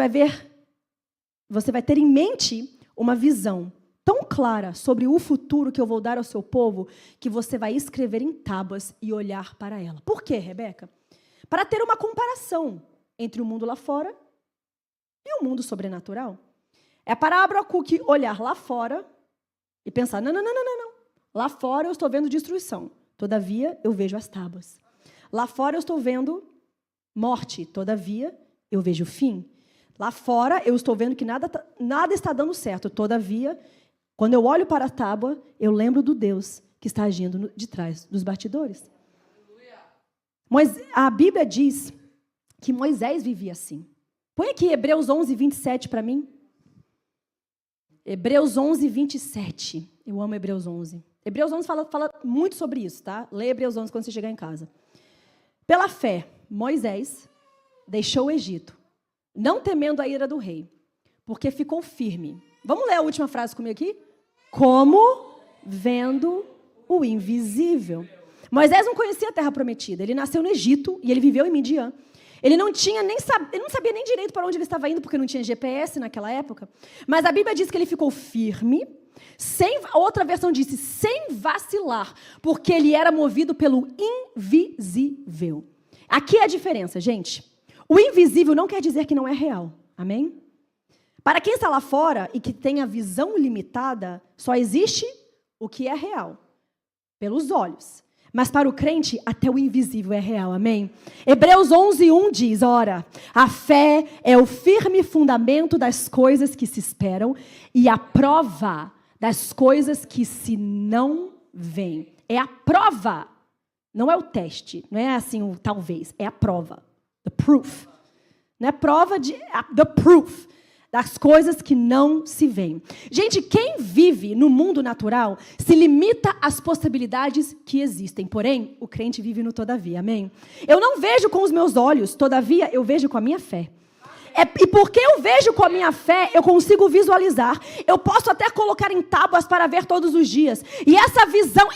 vai ter em mente uma visão tão clara sobre o futuro que eu vou dar ao seu povo, que você vai escrever em tábuas e olhar para ela. Por quê, Rebeca? Para ter uma comparação entre o mundo lá fora e o mundo sobrenatural. É para Abacuque olhar lá fora e pensar, não. Lá fora eu estou vendo destruição. Todavia, eu vejo as tábuas. Lá fora eu estou vendo morte, todavia eu vejo fim. Lá fora eu estou vendo que nada está dando certo, todavia, quando eu olho para a tábua, eu lembro do Deus que está agindo de trás dos bastidores. A Bíblia diz que Moisés vivia assim. Põe aqui Hebreus 11, 27 para mim. Hebreus 11, 27. Eu amo Hebreus 11. Hebreus 11 fala muito sobre isso, tá? Lê Hebreus 11 quando você chegar em casa. Pela fé, Moisés deixou o Egito, não temendo a ira do rei, porque ficou firme. Vamos ler a última frase comigo aqui? Como vendo o invisível. Moisés não conhecia a terra prometida. Ele nasceu no Egito e ele viveu em Midian. Ele não sabia nem direito para onde ele estava indo, porque não tinha GPS naquela época. Mas a Bíblia diz que ele ficou firme, outra versão disse, sem vacilar, porque ele era movido pelo invisível. Aqui é a diferença, gente. O invisível não quer dizer que não é real. Amém? Para quem está lá fora e que tem a visão limitada, só existe o que é real, pelos olhos. Mas para o crente, até o invisível é real, amém? Hebreus 11:1 diz, ora, a fé é o firme fundamento das coisas que se esperam e a prova das coisas que se não veem. É a prova, não é o teste, não é assim o talvez, é a prova, the proof. Não é prova the proof. Das coisas que não se veem. Gente, quem vive no mundo natural se limita às possibilidades que existem. Porém, o crente vive no todavia, amém? Eu não vejo com os meus olhos, todavia eu vejo com a minha fé. E porque eu vejo com a minha fé, eu consigo visualizar. Eu posso até colocar em tábuas para ver todos os dias. E essa visão,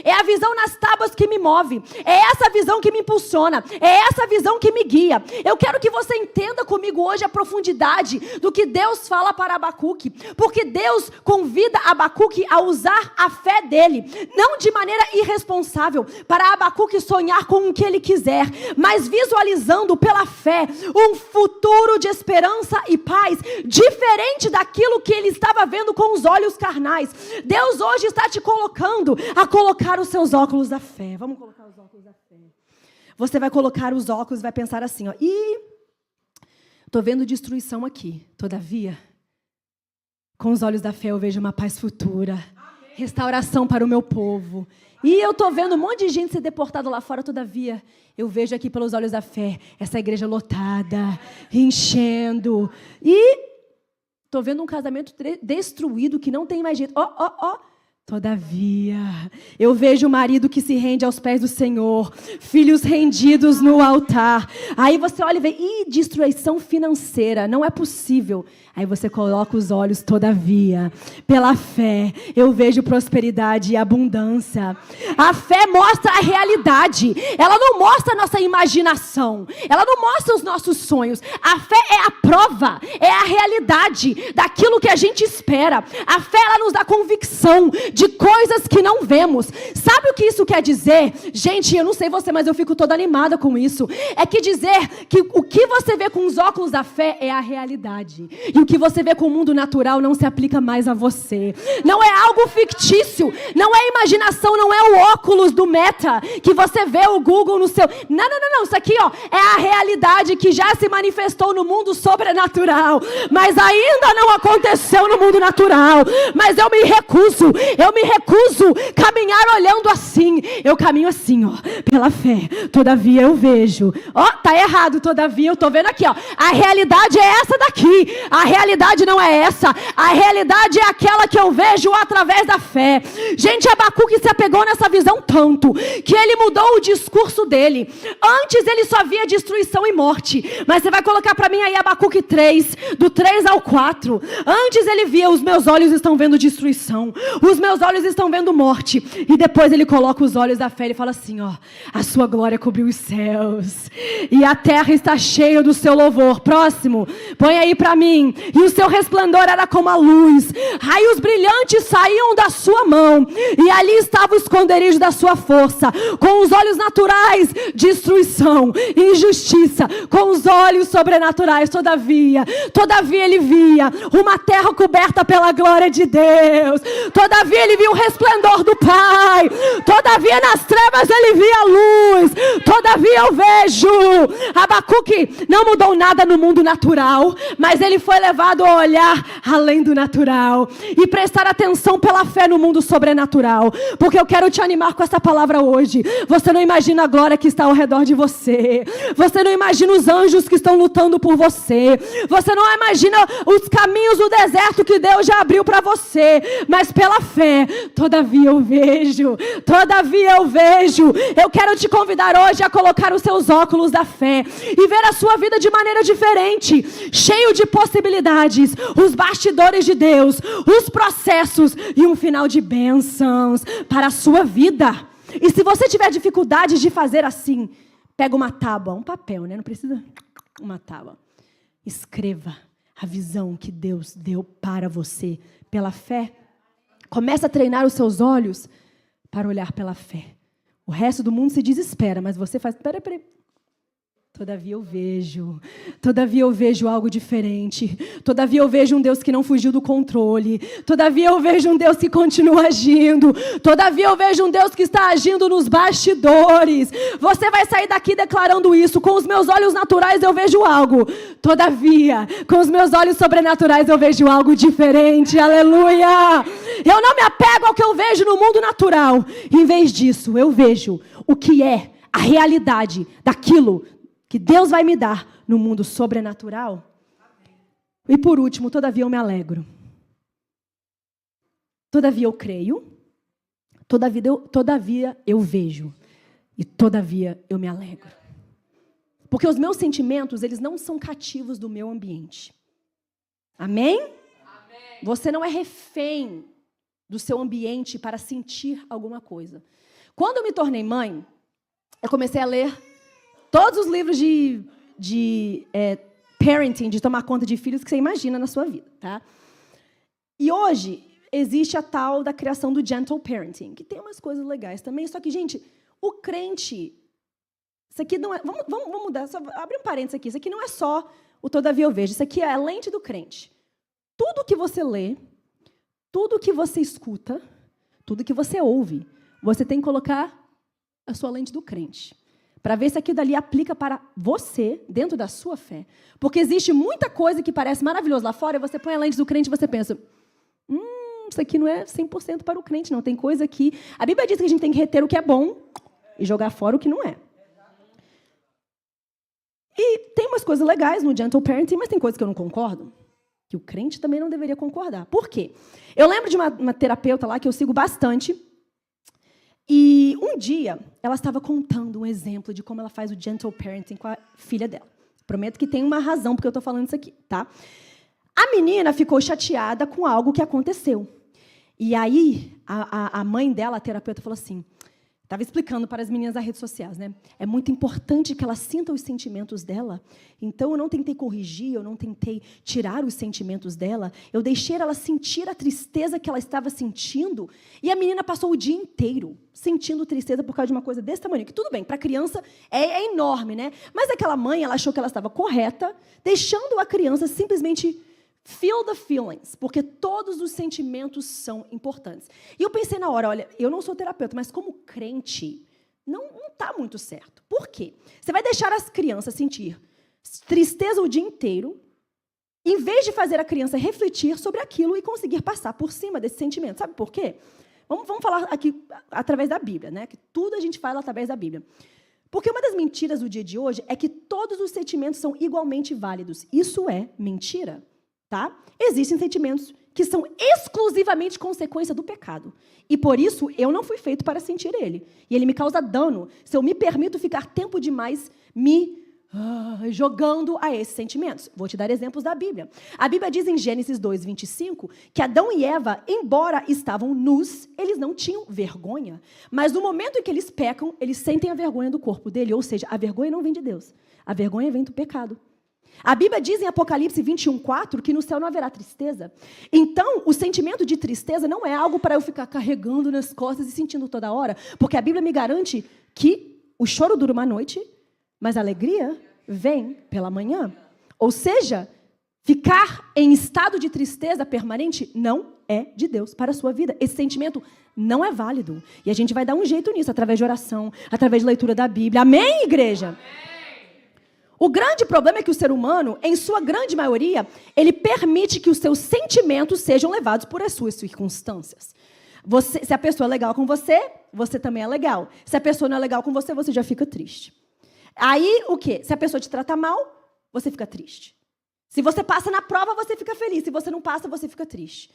é a visão nas tábuas que me move. É essa visão que me impulsiona. É essa visão que me guia. Eu quero que você entenda comigo hoje a profundidade do que Deus fala para Abacuque. Porque Deus convida Abacuque a usar a fé dele. Não de maneira irresponsável, para Abacuque sonhar com o que ele quiser. Mas visualizando pela fé um futuro de esperança e paz, diferente daquilo que ele estava vendo com os olhos carnais. Deus hoje está te colocando a colocar os seus óculos da fé. Vamos colocar os óculos da fé. Você vai colocar os óculos e vai pensar assim, ó, estou vendo destruição aqui, todavia, com os olhos da fé eu vejo uma paz futura, restauração para o meu povo. E eu estou vendo um monte de gente ser deportada lá fora, todavia, eu vejo aqui pelos olhos da fé, essa igreja lotada, enchendo. E estou vendo um casamento destruído, que não tem mais jeito. Todavia, eu vejo o marido que se rende aos pés do Senhor, filhos rendidos no altar. Aí você olha e vê, destruição financeira, não é possível. Aí você coloca os olhos, todavia, pela fé, eu vejo prosperidade e abundância. A fé mostra a realidade, ela não mostra a nossa imaginação, ela não mostra os nossos sonhos. A fé é a prova, é a realidade daquilo que a gente espera. A fé, ela nos dá convicção de coisas que não vemos. Sabe o que isso quer dizer? Gente, eu não sei você, mas eu fico toda animada com isso. É que dizer que o que você vê com os óculos da fé é a realidade. E o que você vê com o mundo natural não se aplica mais a você. Não é algo fictício. Não é imaginação, não é o óculos do Meta que você vê o Google no seu... Não. Isso aqui, ó, é a realidade que já se manifestou no mundo sobrenatural. Mas ainda não aconteceu no mundo natural. Mas eu me recuso caminhar olhando assim. Eu caminho assim, ó, pela fé. Todavia eu vejo. Ó, tá errado, todavia eu tô vendo aqui, ó. A realidade é essa daqui. A realidade não é essa. A realidade é aquela que eu vejo através da fé. Gente, Abacuque se apegou nessa visão tanto que ele mudou o discurso dele. Antes ele só via destruição e morte. Mas você vai colocar para mim aí Abacuque 3, do 3 ao 4. Antes ele via, os meus olhos estão vendo destruição. Os meus olhos estão vendo morte. E depois ele coloca os olhos da fé e fala assim, ó, a sua glória cobriu os céus e a terra está cheia do seu louvor. Próximo, põe aí para mim. E o seu resplandor era como a luz. Raios brilhantes saíam da sua mão e ali estava o esconderijo da sua força. Com os olhos naturais, destruição, injustiça. Com os olhos sobrenaturais, todavia ele via uma terra coberta pela glória de Deus. Todavia ele via o resplendor do Pai. Todavia nas trevas ele via a luz. Todavia eu vejo. Abacuque não mudou nada no mundo natural, mas ele foi levado a olhar além do natural e prestar atenção pela fé no mundo sobrenatural. Porque eu quero te animar com essa palavra hoje. Você não imagina a glória que está ao redor de você. Você não imagina os anjos que estão lutando por você. Você não imagina os caminhos do deserto que Deus já abriu para você. Mas pela fé, todavia eu vejo. Todavia eu vejo. Eu quero te convidar hoje a colocar os seus óculos da fé e ver a sua vida de maneira diferente, cheio de possibilidades, os bastidores de Deus, os processos e um final de bênçãos para a sua vida. E se você tiver dificuldade de fazer assim, pega uma tábua, um papel, né? Não precisa uma tábua. Escreva a visão que Deus deu para você pela fé. Começa a treinar os seus olhos para olhar pela fé. O resto do mundo se desespera, mas você faz... Peraí. Todavia eu vejo algo diferente. Todavia eu vejo um Deus que não fugiu do controle. Todavia eu vejo um Deus que continua agindo. Todavia eu vejo um Deus que está agindo nos bastidores. Você vai sair daqui declarando isso. Com os meus olhos naturais eu vejo algo. Todavia, com os meus olhos sobrenaturais eu vejo algo diferente. Aleluia! Eu não me apego ao que eu vejo no mundo natural. Em vez disso, eu vejo o que é a realidade daquilo que Deus vai me dar no mundo sobrenatural. E por último, todavia eu me alegro. Todavia eu creio. Todavia eu vejo. E todavia eu me alegro. Porque os meus sentimentos, eles não são cativos do meu ambiente. Amém? Amém. Você não é refém do seu ambiente para sentir alguma coisa. Quando eu me tornei mãe, eu comecei a ler todos os livros de parenting, de tomar conta de filhos que você imagina na sua vida, tá? E hoje existe a tal da criação do gentle parenting, que tem umas coisas legais também. Só que, gente, o crente... Isso aqui não é... Vamos mudar. Só abre um parênteses aqui. Isso aqui não é só o todavia eu vejo. Isso aqui é a lente do crente. Tudo que você lê, tudo que você escuta, tudo que você ouve, você tem que colocar a sua lente do crente. Para ver se aquilo dali aplica para você, dentro da sua fé. Porque existe muita coisa que parece maravilhosa lá fora, e você põe a lente do crente e você pensa, isso aqui não é 100% para o crente, não. Tem coisa que... A Bíblia diz que a gente tem que reter o que é bom e jogar fora o que não é. E tem umas coisas legais no gentle parenting, mas tem coisas que eu não concordo, que o crente também não deveria concordar. Por quê? Eu lembro de uma terapeuta lá que eu sigo bastante, e um dia ela estava contando um exemplo de como ela faz o gentle parenting com a filha dela. Prometo que tem uma razão porque eu estou falando isso aqui, tá? A menina ficou chateada com algo que aconteceu. E aí, a mãe dela, a terapeuta, falou assim, estava explicando para as meninas das redes sociais, né? É muito importante que ela sinta os sentimentos dela. Então, eu não tentei corrigir, eu não tentei tirar os sentimentos dela. Eu deixei ela sentir a tristeza que ela estava sentindo. E a menina passou o dia inteiro sentindo tristeza por causa de uma coisa desse tamanho. Que tudo bem, para a criança é enorme, né? Mas aquela mãe, ela achou que ela estava correta, deixando a criança simplesmente... Feel the feelings, porque todos os sentimentos são importantes. E eu pensei na hora, olha, eu não sou terapeuta, mas como crente, não está muito certo. Por quê? Você vai deixar as crianças sentir tristeza o dia inteiro, em vez de fazer a criança refletir sobre aquilo e conseguir passar por cima desse sentimento. Sabe por quê? Vamos falar aqui através da Bíblia, né? Que tudo a gente fala através da Bíblia. Porque uma das mentiras do dia de hoje é que todos os sentimentos são igualmente válidos. Isso é mentira. Tá? Existem sentimentos que são exclusivamente consequência do pecado. E, por isso, eu não fui feito para sentir ele. E ele me causa dano se eu me permito ficar tempo demais me jogando a esses sentimentos. Vou te dar exemplos da Bíblia. A Bíblia diz em Gênesis 2:25 que Adão e Eva, embora estavam nus, eles não tinham vergonha. Mas no momento em que eles pecam, eles sentem a vergonha do corpo dele. Ou seja, a vergonha não vem de Deus. A vergonha vem do pecado. A Bíblia diz em Apocalipse 21:4 que no céu não haverá tristeza. Então, o sentimento de tristeza não é algo para eu ficar carregando nas costas e sentindo toda hora, porque a Bíblia me garante que o choro dura uma noite, mas a alegria vem pela manhã. Ou seja, Ficar em estado de tristeza permanente não é de Deus para a sua vida. Esse sentimento não é válido. E a gente vai dar um jeito nisso, através de oração, através de leitura da Bíblia. Amém, igreja? Amém. O grande problema é que o ser humano, em sua grande maioria, ele permite que os seus sentimentos sejam levados por as suas circunstâncias. Se a pessoa é legal com você, você também é legal. Se a pessoa não é legal com você, você já fica triste. Aí, o quê? Se a pessoa te trata mal, você fica triste. Se você passa na prova, você fica feliz. Se você não passa, você fica triste.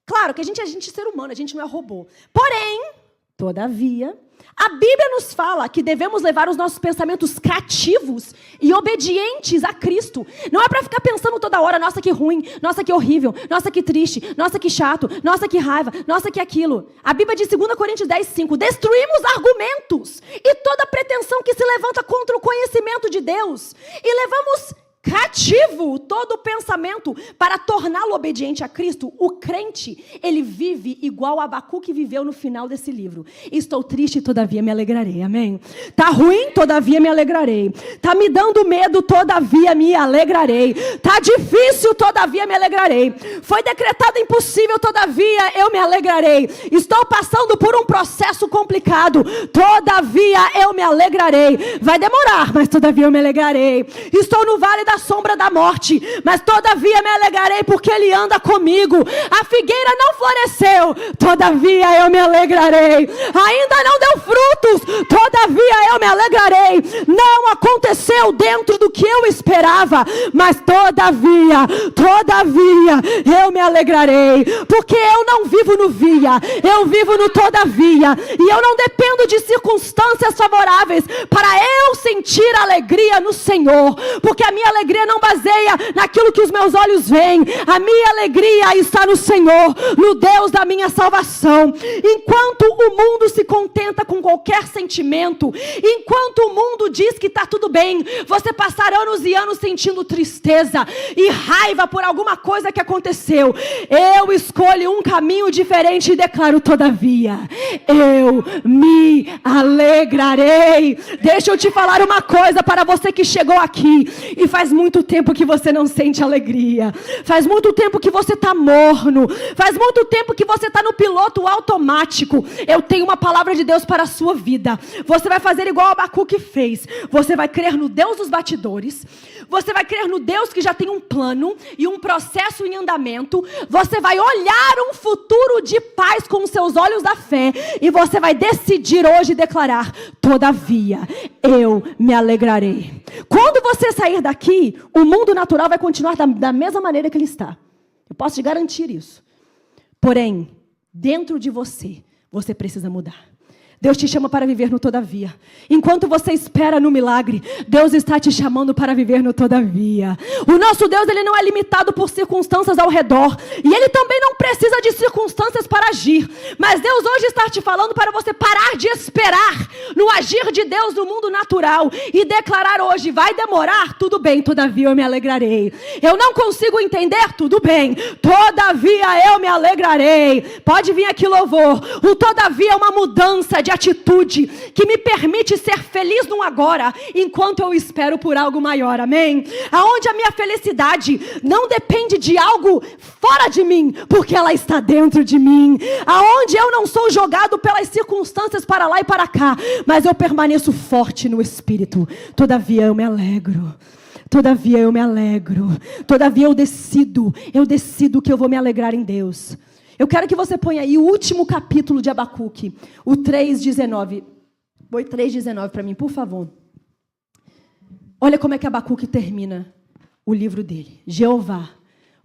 Claro que a gente é ser humano, a gente não é robô. Porém, todavia, a Bíblia nos fala que devemos levar os nossos pensamentos cativos e obedientes a Cristo. Não é para ficar pensando toda hora, nossa, que ruim, nossa, que horrível, nossa, que triste, nossa, que chato, nossa, que raiva, nossa, que aquilo. A Bíblia diz em 2 Coríntios 10:5, destruímos argumentos e toda pretensão que se levanta contra o conhecimento de Deus. E levamos cativo todo o pensamento para torná-lo obediente a Cristo. O crente, ele vive igual Abacuque viveu no final desse livro. Estou triste, todavia me alegrarei. Amém? Tá ruim, todavia me alegrarei. Tá me dando medo, todavia me alegrarei. Tá difícil, todavia me alegrarei. Foi decretado impossível, todavia eu me alegrarei. Estou passando por um processo complicado, todavia eu me alegrarei. Vai demorar, mas todavia eu me alegrarei. Estou no vale da sombra da morte, mas todavia me alegrarei porque Ele anda comigo. A figueira não floresceu, todavia eu me alegrarei. Ainda não deu frutos, todavia eu me alegrarei. Não aconteceu dentro do que eu esperava, mas todavia eu me alegrarei, porque eu não vivo no via, eu vivo no todavia, e eu não dependo de circunstâncias favoráveis para eu sentir alegria no Senhor, porque a minha alegria não baseia naquilo que os meus olhos veem. A minha alegria está no Senhor, no Deus da minha salvação. Enquanto o mundo se contenta com qualquer sentimento, enquanto o mundo diz que está tudo bem, você passar anos e anos sentindo tristeza e raiva por alguma coisa que aconteceu. Eu escolho um caminho diferente e declaro, todavia, eu me alegrarei. Deixa eu te falar uma coisa para você que chegou aqui e faz muito tempo que você não sente alegria. Faz muito tempo que você está morno. Faz muito tempo que você está no piloto automático. Eu tenho uma palavra de Deus para a sua vida. Você vai fazer igual Abacuque fez. Você vai crer no Deus dos batidores. Você vai crer no Deus que já tem um plano e um processo em andamento. Você vai olhar um futuro de paz com os seus olhos da fé. E você vai decidir hoje declarar, todavia, eu me alegrarei. Quando você sair daqui, o mundo natural vai continuar da mesma maneira que ele está. Eu posso te garantir isso. Porém, dentro de você, você precisa mudar. Deus te chama para viver no todavia. Enquanto você espera no milagre, Deus está te chamando para viver no todavia. O nosso Deus, ele não é limitado por circunstâncias ao redor. E ele também não precisa de circunstâncias para agir. Mas Deus hoje está te falando para você parar de esperar no agir de Deus no mundo natural e declarar hoje, vai demorar? Tudo bem, todavia eu me alegrarei. Eu não consigo entender? Tudo bem, todavia eu me alegrarei. Pode vir aqui louvor. O todavia é uma mudança de atitude que me permite ser feliz no agora, enquanto eu espero por algo maior, amém? Aonde a minha felicidade não depende de algo fora de mim, porque ela está dentro de mim. Aonde eu não sou jogado pelas circunstâncias para lá e para cá, mas eu permaneço forte no Espírito. Todavia eu me alegro. Todavia eu me alegro. Todavia eu decido que eu vou me alegrar em Deus. Eu quero que você ponha aí o último capítulo de Abacuque, o 3:19. Põe 3:19 para mim, por favor. Olha como é que Abacuque termina o livro dele. Jeová,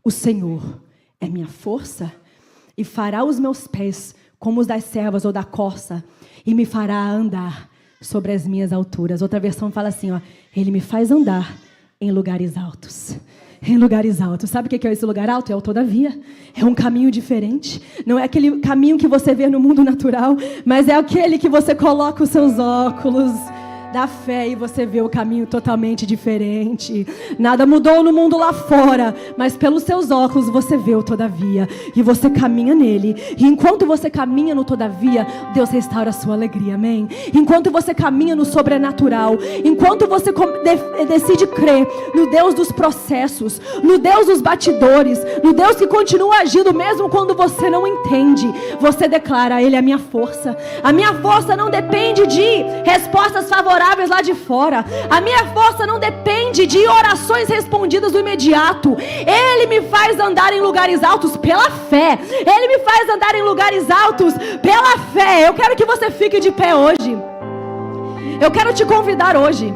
o Senhor, é minha força e fará os meus pés como os das servas ou da corça e me fará andar sobre as minhas alturas. Outra versão fala assim, ó, ele me faz andar em lugares altos. Em lugares altos. Sabe o que é esse lugar alto? É o todavia. É um caminho diferente. Não é aquele caminho que você vê no mundo natural, mas é aquele que você coloca os seus óculos. da fé e você vê o caminho totalmente diferente. Nada mudou no mundo lá fora, mas pelos seus óculos você vê o todavia e você caminha nele. E enquanto você caminha no todavia, Deus restaura a sua alegria, amém? Enquanto você caminha no sobrenatural, enquanto você decide crer no Deus dos processos, no Deus dos batidores, no Deus que continua agindo mesmo quando você não entende, você declara: Ele é a minha força. A minha força não depende de respostas favoráveis lá de fora. A minha força não depende de orações respondidas no imediato. Ele me faz andar em lugares altos pela fé. Ele me faz andar em lugares altos pela fé. Eu quero que você fique de pé hoje. Eu quero te convidar hoje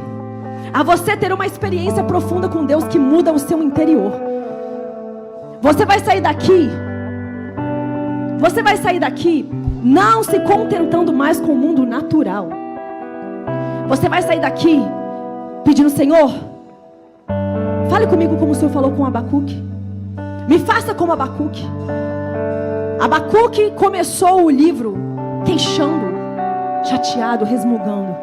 a você ter uma experiência profunda com Deus que muda o seu interior. Você vai sair daqui não se contentando mais com o mundo natural. Você vai sair daqui pedindo: Senhor, fale comigo como o Senhor falou com Abacuque. Me faça como Abacuque. Abacuque começou o livro queixando, chateado, resmungando.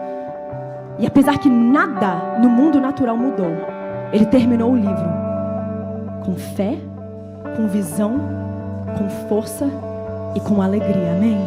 E apesar que nada no mundo natural mudou, ele terminou o livro com fé, com visão, com força e com alegria, amém?